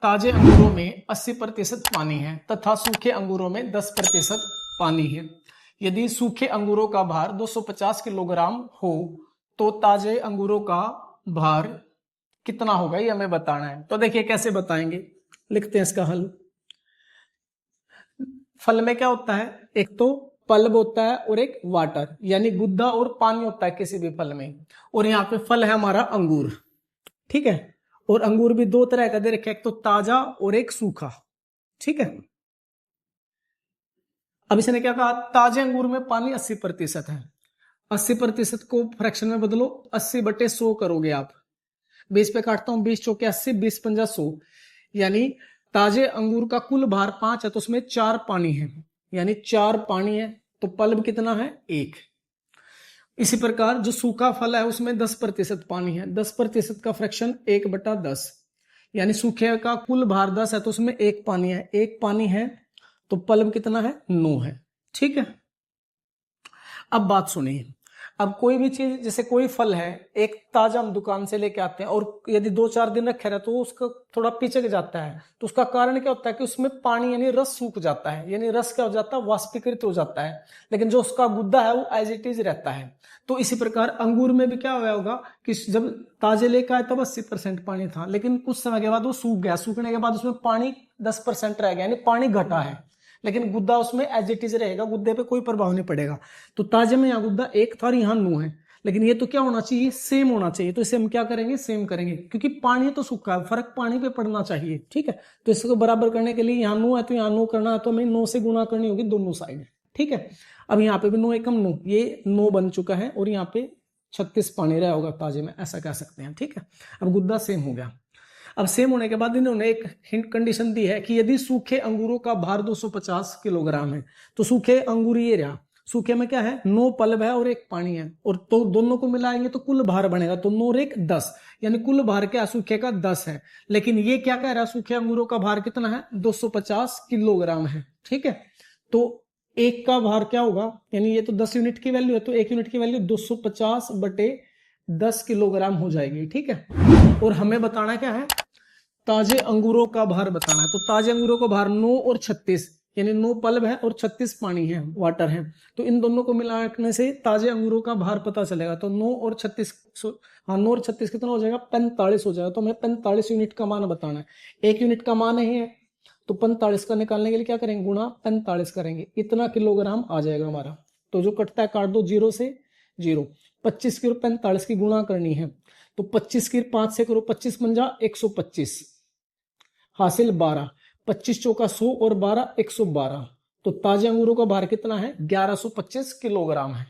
ताजे अंगूरों में 80% पानी है तथा सूखे अंगूरों में 10% पानी है। यदि सूखे अंगूरों का भार 250 किलोग्राम हो तो ताजे अंगूरों का भार कितना होगा, ये हमें बताना है। तो देखिए कैसे बताएंगे, लिखते हैं इसका हल। फल में क्या होता है, एक तो पल्ब होता है और एक वाटर यानी गुद्दा और पानी होता है किसी भी फल में। और यहाँ पे फल है हमारा अंगूर, ठीक है। और अंगूर भी दो तरह का दे रखे, एक तो ताजा और एक सूखा, ठीक है। अब इसने क्या कहा, ताजे अंगूर में पानी 80% है। 80% को फ्रैक्शन में बदलो, 80/100 करोगे आप। 20 पे काटता हूं, 20 चौके 80, 20 पंजा 100। यानी ताजे अंगूर का कुल भार 5 है तो उसमें 4 पानी है, यानी 4 पानी है। तो पल्ब कितना है, 1। इसी प्रकार जो सूखा फल है उसमें 10% पानी है, 10% का फ्रैक्शन 1/10, यानी सूखे का कुल भार 10 है तो उसमें 1 पानी है, 1 पानी है तो पल्ब कितना है, 9 है, ठीक है। अब बात सुनिए, अब कोई भी चीज जैसे कोई फल है, एक ताजा हम दुकान से लेके आते हैं और यदि 2-4 दिन रखे रहे तो उसका थोड़ा पिचक जाता है। तो उसका कारण क्या होता है कि उसमें पानी यानी रस सूख जाता है, यानी रस क्या हो जाता है, वाष्पीकृत हो जाता है। लेकिन जो उसका गुद्दा है वो एज इट इज रहता है। तो इसी प्रकार अंगूर में भी क्या हुआ होगा कि जब ताजे लेकर आए तब 80% पानी था, लेकिन कुछ समय के बाद वो सूख गया, सूखने के बाद उसमें पानी 10% रह गया, यानी पानी घटा है। लेकिन गुद्दा उसमें एज इट इज रहेगा, गुद्दे पे कोई प्रभाव नहीं पड़ेगा। तो ताजे में यहाँ गुद्दा 1 था और यहाँ 9 है, लेकिन ये तो क्या होना चाहिए, सेम होना चाहिए। तो इसे हम क्या करेंगे, सेम करेंगे, क्योंकि पानी तो सूखा है, फर्क पानी पे पड़ना चाहिए, ठीक है। तो इसको बराबर करने के लिए यहाँ 9 है तो यहाँ 9 करना है, तो हमें 9 से गुना करनी होगी दोनों साइड, ठीक है। अब यहाँ पे भी 9 एकम 9, ये 9 बन चुका है और यहाँ पे 36 पानी रहा होगा ताजे में, ऐसा कह सकते हैं, ठीक है। अब गुद्दा सेम हो गया। अब सेम होने के बाद इन्होंने एक हिंट कंडीशन दी है कि यदि सूखे अंगूरों का भार 250 किलोग्राम है तो सूखे अंगूर ये रहा, सूखे में क्या है, 9 पल्ब है और 1 पानी है, और तो दोनों को मिलाएंगे तो कुल भार बनेगा, तो 9 और 1 10, यानी कुल भार क्या सूखे का 10 है। लेकिन ये क्या कह रहा है, सूखे अंगूरों का भार कितना है, 250 किलोग्राम है, ठीक है। तो एक का भार क्या होगा, यानी ये तो 10 यूनिट की वैल्यू है, तो 1 यूनिट की वैल्यू 250/10 किलोग्राम हो जाएगी, ठीक है। और हमें बताना क्या है, ताजे अंगूरों का भार बताना है। तो ताजे अंगूरों का भार 9 और 36, यानी 9 पल्ब है और 36 पानी है, वाटर है। तो इन दोनों को मिलाने से ताजे अंगूरों का भार पता चलेगा। तो 9 और 36, हाँ 9 और 36 कितना हो जाएगा, 45 हो जाएगा। तो हमें 45 यूनिट का मान बताना है, 1 यूनिट का मान नहीं है, तो 45 का निकालने के लिए क्या करेंगे, गुणा 45 करेंगे, इतना किलोग्राम आ जाएगा हमारा। तो जो कटता है काट दो, 0 से 0, 25 की और 45 की गुणा करनी है, तो 25 की 5 से करो, 25 पंजा 125, हासिल 12, 25 चौका 100 और 12 112। तो ताजे अंगूरों का भार कितना है, 1125 किलोग्राम है।